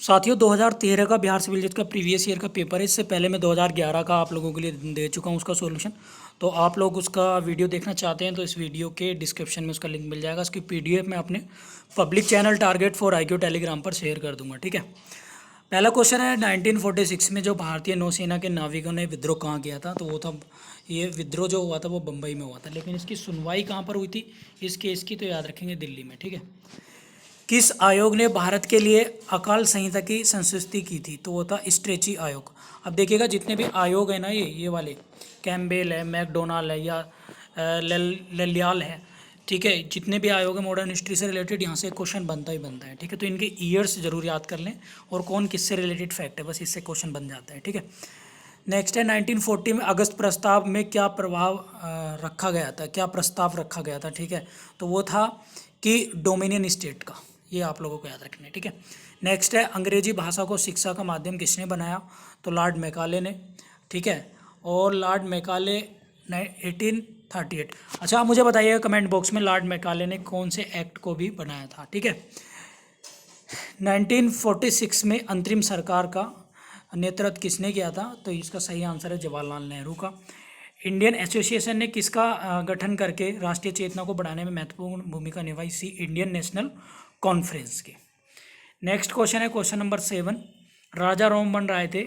साथियों 2013 का बिहार सिविल जज का प्रीवियस ईयर का पेपर है। इससे पहले मैं 2011 का आप लोगों के लिए दे चुका हूँ उसका सॉल्यूशन। तो आप लोग उसका वीडियो देखना चाहते हैं तो इस वीडियो के डिस्क्रिप्शन में उसका लिंक मिल जाएगा। उसकी पीडीएफ मैं अपने public channel target for IQ Telegram पर शेयर कर दूंगा, ठीक है। पहला क्वेश्चन है 1946 में जो भारतीय नौसेना के नाविकों ने विद्रोह कहाँ किया था, तो वो था, ये विद्रोह जो हुआ था वो बम्बई में हुआ था, लेकिन इसकी सुनवाई कहाँ पर हुई थी इस केस की, तो याद रखेंगे दिल्ली में, ठीक है। किस आयोग ने भारत के लिए अकाल संहिता की संस्तुति की थी, तो वो था स्ट्रेची आयोग। अब देखिएगा जितने भी आयोग है ना, ये वाले कैम्बेल है, मैकडोनाल्ड है या ललियाल है, ठीक है, जितने भी आयोग है मॉडर्न हिस्ट्री से रिलेटेड, यहाँ से क्वेश्चन बनता ही बनता है, ठीक है। तो इनके ईयर्स जरूर याद कर लें और कौन किससे रिलेटेड फैक्ट है, बस इससे क्वेश्चन बन जाता है, ठीक है। नेक्स्ट है 1940 में अगस्त प्रस्ताव में क्या प्रभाव रखा गया था, क्या प्रस्ताव रखा गया था, ठीक है। तो वो था कि डोमिनियन स्टेट का, ये आप लोगों को याद रखना है, ठीक है। नेक्स्ट है अंग्रेजी भाषा को शिक्षा का माध्यम किसने बनाया, तो लॉर्ड मैकाले ने, ठीक है। और लॉर्ड मैकाले 1838। अच्छा आप मुझे बताइएगा कमेंट बॉक्स में लॉर्ड मैकाले ने कौन से एक्ट को भी बनाया था, ठीक है। 1946 में अंतरिम सरकार का नेतृत्व किसने किया था, तो इसका सही आंसर है जवाहरलाल नेहरू का। इंडियन एसोसिएशन ने किसका गठन करके राष्ट्रीय चेतना को बढ़ाने में महत्वपूर्ण भूमिका निभाई, सी इंडियन नेशनल कॉन्फ्रेंस की। नेक्स्ट क्वेश्चन है क्वेश्चन नंबर 7। राजा राममोहन राय थे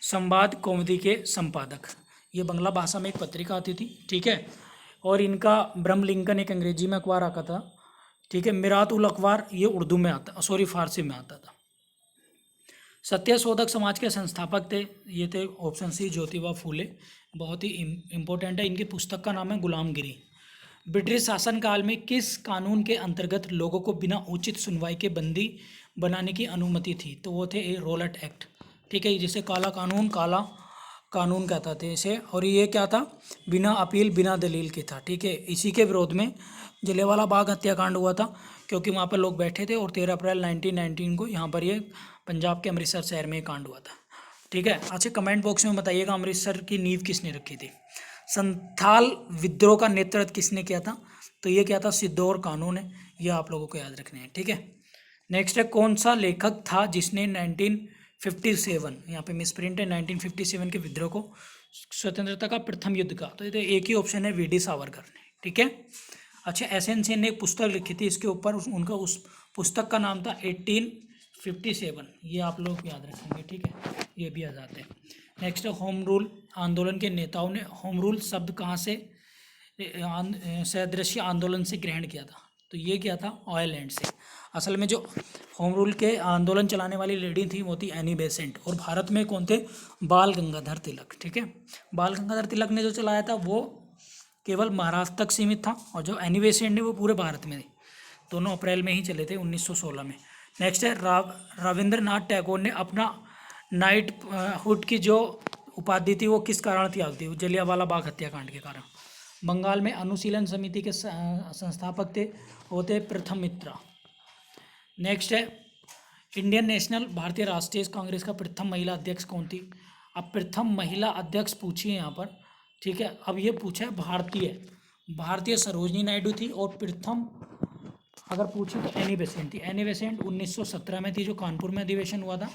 संवाद कौमुदी के संपादक। ये बांग्ला भाषा में एक पत्रिका आती थी, ठीक है। और इनका ब्रह्मलिंकन एक अंग्रेजी में अखबार आता था, ठीक है। मिरात उल अखबार ये उर्दू में आता, सॉरी फारसी में आता था। सत्यशोधक समाज के संस्थापक थे, ये थे ऑप्शन सी ज्योतिबा फूले, बहुत ही इम्पोर्टेंट है। इनकी पुस्तक का नाम है गुलामगिरी। ब्रिटिश शासनकाल में किस कानून के अंतर्गत लोगों को बिना उचित सुनवाई के बंदी बनाने की अनुमति थी, तो वो थे रोलट एक्ट, ठीक है, जिसे काला कानून कहता थे इसे। और ये क्या था, बिना अपील बिना दलील के था, ठीक है। इसी के विरोध में जलियांवाला बाग हत्याकांड हुआ था, क्योंकि वहाँ पर लोग बैठे थे और 13 अप्रैल 1919 को यहाँ पर ये पंजाब के अमृतसर शहर में कांड हुआ था, ठीक है। अच्छा कमेंट बॉक्स में बताइएगा अमृतसर की नींव किसने रखी थी। संथाल विद्रोह का नेतृत्व किसने किया था, तो ये क्या था, सिद्धौर कानून है, ये आप लोगों को याद रखने हैं, ठीक है। नेक्स्ट है कौन सा लेखक था जिसने 1957, यहाँ पे मिस प्रिंट है, 1957 के विद्रोह को स्वतंत्रता का प्रथम युद्ध का, तो ये एक ही ऑप्शन है वीडी सावरकर ने, ठीक है। अच्छा एसएन सेन ने एक पुस्तक लिखी थी इसके ऊपर, उनका उस पुस्तक का नाम था 1857, ये आप लोग याद रखेंगे, ठीक है, ये भी आ जाते हैं। नेक्स्ट है होम रूल आंदोलन के नेताओं ने होम रूल शब्द कहाँ से सदृश्य आंदोलन से ग्रहण किया था, तो ये क्या था, आयरलैंड से। असल में जो होम रूल के आंदोलन चलाने वाली लेडी थी वो थी एनी बेसेंट, और भारत में कौन थे, बाल गंगाधर तिलक, ठीक है। बाल गंगाधर तिलक ने जो चलाया था वो केवल महाराष्ट्र तक सीमित था, और जो एनी बेसेंट ने वो पूरे भारत में थे। दोनों अप्रैल में ही चले थे 1916 में। नेक्स्ट है रविंद्रनाथ टैगोर ने अपना नाइट हुड की जो उपाधि थी वो किस कारण त्याग दी, जलियांवाला बाग हत्याकांड के कारण। बंगाल में अनुशीलन समिति के संस्थापक थे, वो थे प्रथम मित्रा। नेक्स्ट है इंडियन नेशनल भारतीय राष्ट्रीय कांग्रेस का प्रथम महिला अध्यक्ष कौन थी। अब प्रथम महिला अध्यक्ष पूछिए यहाँ पर, ठीक है। अब ये पूछा है भारतीय सरोजनी नायडू थी, और प्रथम अगर पूछे तो एनी बेसेंट थी। एनी बेसेंट 1917 में थी, जो कानपुर में अधिवेशन हुआ था,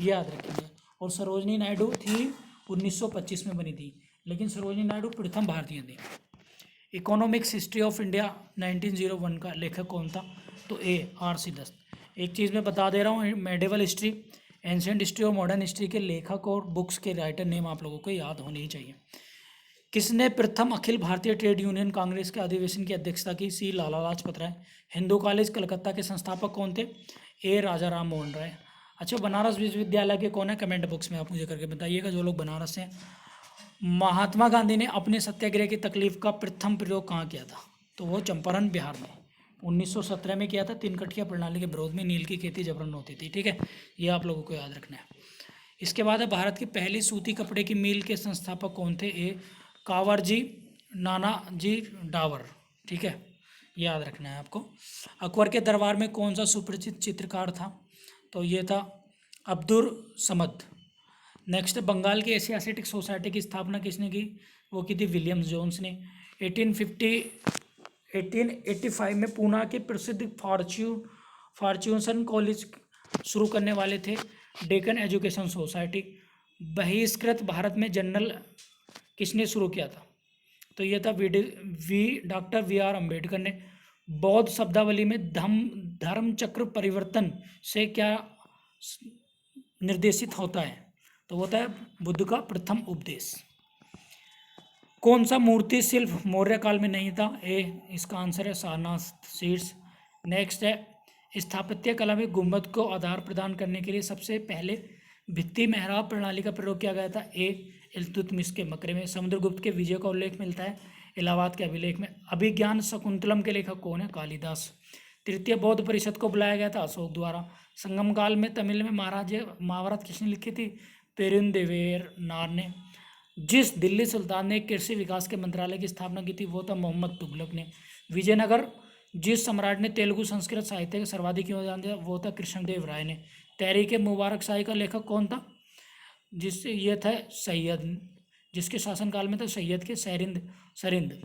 ये याद रखेंगे। और सरोजनी नायडू थी 1925 में बनी थी, लेकिन सरोजनी नायडू प्रथम भारतीय थी। इकोनॉमिक्स हिस्ट्री ऑफ इंडिया 1901 का लेखक कौन था, तो ए आर सी दत्त। एक चीज़ मैं बता दे रहा हूँ, मेडिवल हिस्ट्री, एंशिएंट हिस्ट्री और मॉडर्न हिस्ट्री के लेखक और बुक्स के राइटर नेम आप लोगों को याद होने ही चाहिए। किसने प्रथम अखिल भारतीय ट्रेड यूनियन कांग्रेस के अधिवेशन की अध्यक्षता की, सी लाला लाजपत राय। हिंदू कॉलेज कलकत्ता के संस्थापक कौन थे, ए राजा राम मोहन राय। अच्छा बनारस विश्वविद्यालय के कौन है, कमेंट बॉक्स में आप मुझे करके बताइएगा जो लोग बनारस हैं। महात्मा गांधी ने अपने सत्याग्रह की तकलीफ का प्रथम प्रयोग कहाँ किया था, तो वो चंपारण बिहार में 1917 में किया था। तीन कठिया प्रणाली के विरोध में नील की खेती जबरन होती थी, ठीक है, ये आप लोगों को याद रखना है। इसके बाद है भारत की पहली सूती कपड़े की मिल के संस्थापक कौन थे, ए कांवरजी नानाजी डावर, ठीक है, याद रखना है आपको। अकबर के दरबार में कौन सा सुपरिचित चित्रकार था, तो ये था अब्दुल समद। नेक्स्ट बंगाल की एशियाटिक सोसाइटी की स्थापना किसने की, वो की थी विलियम्स जोन्स ने। 1885 में पूना के प्रसिद्ध फॉर्च्यूसन कॉलेज शुरू करने वाले थे डेक्कन एजुकेशन सोसाइटी। बहिष्कृत भारत में जर्नल किसने शुरू किया था? तो ये था डॉक्टर वी आर अम्बेडकर ने। बौद्ध शब्दावली में धर्म चक्र परिवर्तन से क्या निर्देशित होता है? तो होता है बुद्ध का प्रथम उपदेश। कौन सा मूर्ति शिल्प मौर्य काल में नहीं था? इसका आंसर है सारनाथ शीर्ष। नेक्स्ट है स्थापत्य कला में गुंबद को आधार प्रदान करने के लिए सबसे पहले भित्ति मेहराब प्रणाली का प्रयोग किया गया था। इल्तुतमिश के मकरे में। समुद्रगुप्त के विजय का उल्लेख मिलता है इलाहाबाद के अभिलेख में। अभिज्ञान शकुंतलम के लेखक कौन है? कालिदास। तृतीय बौद्ध परिषद को बुलाया गया था अशोक द्वारा। संगम काल में तमिल में महाभारत किसने लिखी थी? पेरुंदेवेरनार ने। जिस दिल्ली सुल्तान ने कृषि विकास के मंत्रालय की स्थापना की थी वो था मोहम्मद तुगलक ने। विजयनगर जिस सम्राट ने तेलुगु संस्कृत साहित्य का सर्वाधिक योगदान दिया वो था कृष्णदेव राय ने। तहरीक मुबारक शाही का लेखक कौन था? जिससे ये था सैयद, जिसके शासनकाल में था सैयद के सरिंद।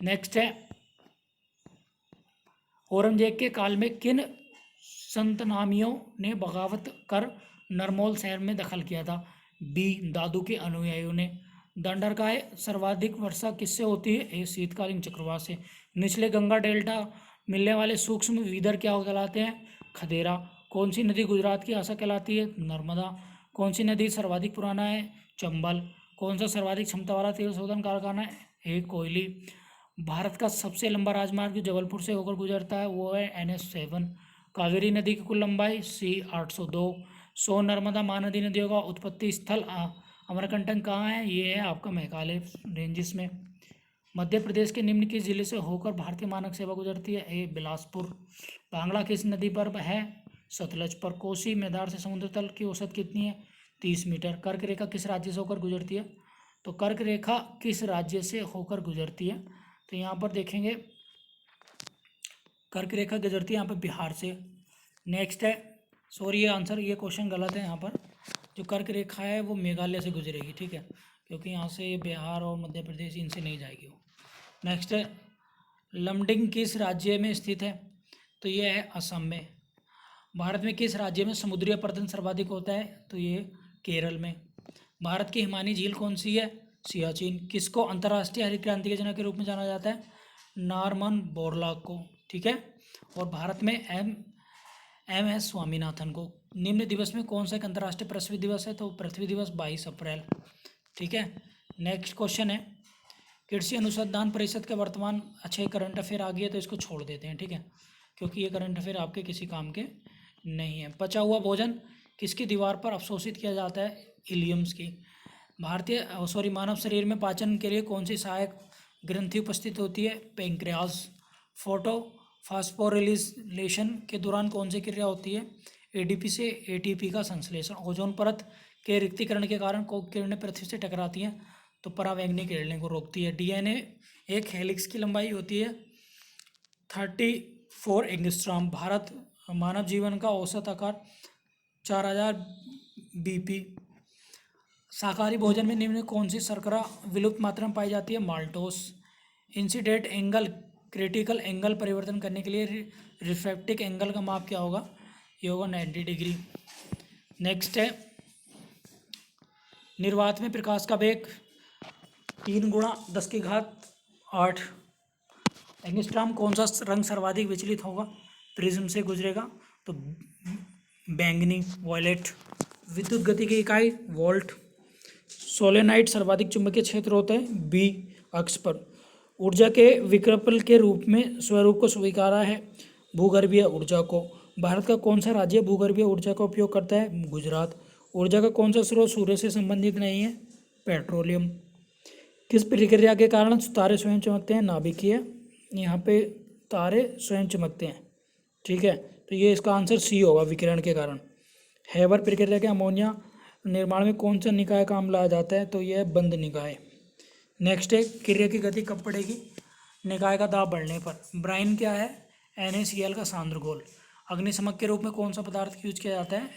नेक्स्ट है औरंगजेब के काल में किन संतनामियों ने बगावत कर नरमौल शहर में दखल किया था? दादू के अनुयायियों ने। दंडरगाह सर्वाधिक वर्षा किससे होती है? शीतकालीन चक्रवात से। निचले गंगा डेल्टा मिलने वाले सूक्ष्म वीदर क्या कहलाते हैं? खदेरा। कौन सी नदी गुजरात की आशा कहलाती है? नर्मदा। कौन सी नदी सर्वाधिक पुराना है? चंबल। कौन सा सर्वाधिक क्षमता वाला तेल शोधन कारखाना है? कोयली। भारत का सबसे लंबा राजमार्ग जो जबलपुर से होकर गुजरता है वो है NH7। कावेरी नदी की कुल लंबाई C802। 100 नर्मदा महानदी नदियों का उत्पत्ति स्थल अमरकंटक कहाँ है? ये है आपका मेघालय रेंजिस में। मध्य प्रदेश के निम्न किस जिले से होकर भारतीय मानक सेवा गुजरती है? बिलासपुर। बांग्ला किस नदी पर है? सतलज पर। कोसी मैदान से समुद्र तल की औसत कितनी है? 30 मीटर। कर्क रेखा किस राज्य से होकर गुजरती है? तो कर्क रेखा किस राज्य से होकर गुजरती है? तो यहाँ पर देखेंगे कर्क रेखा गुजरती है यहाँ पर बिहार से। नेक्स्ट है, सॉरी ये क्वेश्चन गलत है। यहाँ पर जो कर्क रेखा है वो मेघालय से गुजरेगी, ठीक है, क्योंकि यहाँ से बिहार और मध्य प्रदेश इनसे नहीं जाएगी वो। नेक्स्ट है लमडिंग किस राज्य में स्थित है? तो ये है असम में। भारत में किस राज्य में समुद्री अपरदन सर्वाधिक होता है? तो ये केरल में। भारत की हिमानी झील कौन सी है? सियाचिन। किसको अंतर्राष्ट्रीय हरित क्रांति के जनक के रूप में जाना जाता है? नॉर्मन बोरलॉग को, ठीक है। और भारत में MS स्वामीनाथन को। निम्न दिवस में कौन सा एक अंतर्राष्ट्रीय पृथ्वी दिवस है? तो पृथ्वी दिवस 22 अप्रैल, ठीक है। नेक्स्ट क्वेश्चन है कृषि अनुसंधान परिषद का वर्तमान। अच्छा करंट अफेयर आ गया तो इसको छोड़ देते हैं, ठीक है, क्योंकि ये करंट अफेयर आपके किसी काम के नहीं है। पचा हुआ भोजन किसकी दीवार पर अवशोषित किया जाता है? इलियम्स की। मानव शरीर में पाचन के लिए कौन सी सहायक ग्रंथि उपस्थित होती है? पेंक्रियाज। फास्फोरिलेशन के दौरान कौन सी क्रिया होती है? ADP से ATP का संश्लेषण। ओजोन परत के रिक्तीकरण के कारण किरणें पृथ्वी से टकराती हैं तो परावैंगनी किरणें को रोकती है। DNA एक हेलिक्स की लंबाई होती है 34 एंगस्ट्रॉम। भारत मानव जीवन का औसत आकार 4000 BP। शाकाहारी भोजन में निम्न कौन सी शर्करा विलुप्त मात्रा में पाई जाती है? Maltose. Incident angle critical angle परिवर्तन करने के लिए रिफ्रैक्टिव एंगल का माप क्या होगा? ये होगा 90 डिग्री। नेक्स्ट है निर्वात में प्रकाश का वेग 3 × 10⁸ एंगस्ट्रॉम। कौन सा रंग सर्वाधिक विचलित होगा? प्रिज्म से गुजरेगा तो बैंगनी, वॉयलेट। विद्युत गति की इकाई वोल्ट। सोलेनाइड सर्वाधिक चुंबकीय क्षेत्र होता है B अक्ष पर। ऊर्जा के विकल्प के रूप में स्वरूप को स्वीकारा है भूगर्भीय ऊर्जा को। भारत का कौन सा राज्य भूगर्भीय ऊर्जा का उपयोग करता है? गुजरात। ऊर्जा का कौन सा स्रोत सूर्य से संबंधित नहीं है? पेट्रोलियम। किस प्रक्रिया के कारण तारे स्वयं चमकते हैं? नाभिकीय। यहाँ पे तारे स्वयं चमकते हैं, ठीक है, तो ये इसका आंसर C होगा, विकिरण के कारण। हैबर प्रक्रिया के अमोनिया निर्माण में कौन सा निकाय काम लाया जाता है? तो यह है बंद निकाय। नेक्स्ट है क्रिया की गति कब बढ़ेगी? निकाय का दाब बढ़ने पर। ब्राइन क्या है? NaCl का सांद्र घोल। अग्निशमक के रूप में कौन सा पदार्थ यूज किया जाता है?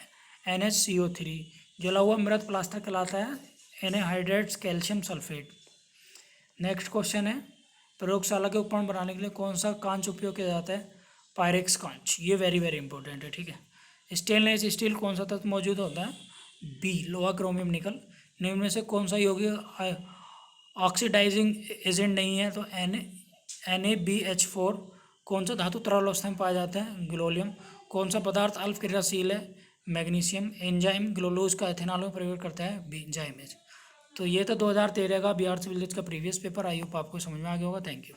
NHCO3। जला हुआ मृत प्लास्टर कहलाता है एनहाइड्रेट्स कैल्शियम सल्फेट। नेक्स्ट क्वेश्चन है प्रयोगशाला के उपकरण बनाने के लिए कौन सा कांच उपयोग किया जाता है? पायरेक्स कांच। ये वेरी इंपॉर्टेंट है, ठीक है, स्टेनलेस स्टील कौन सा तत्व मौजूद होता है? बी, लोहा क्रोमियम निकल। निम्न में से कौन सा यौगिक ऑक्सीडाइजिंग एजेंट नहीं है? तो NaBH4। कौन सा धातु तरल अवस्था में पाया जाता है? गैलियम। कौन सा पदार्थ अल्प क्रियाशील है? मैग्नीशियम। एंजाइम ग्लूकोज का एथेनॉल में प्रयोग करता है? B, zymase. तो ये था 2013 का बिहार सिविल जज का प्रीवियस पेपर। आई होप आपको समझ में आ गया होगा। Thank you.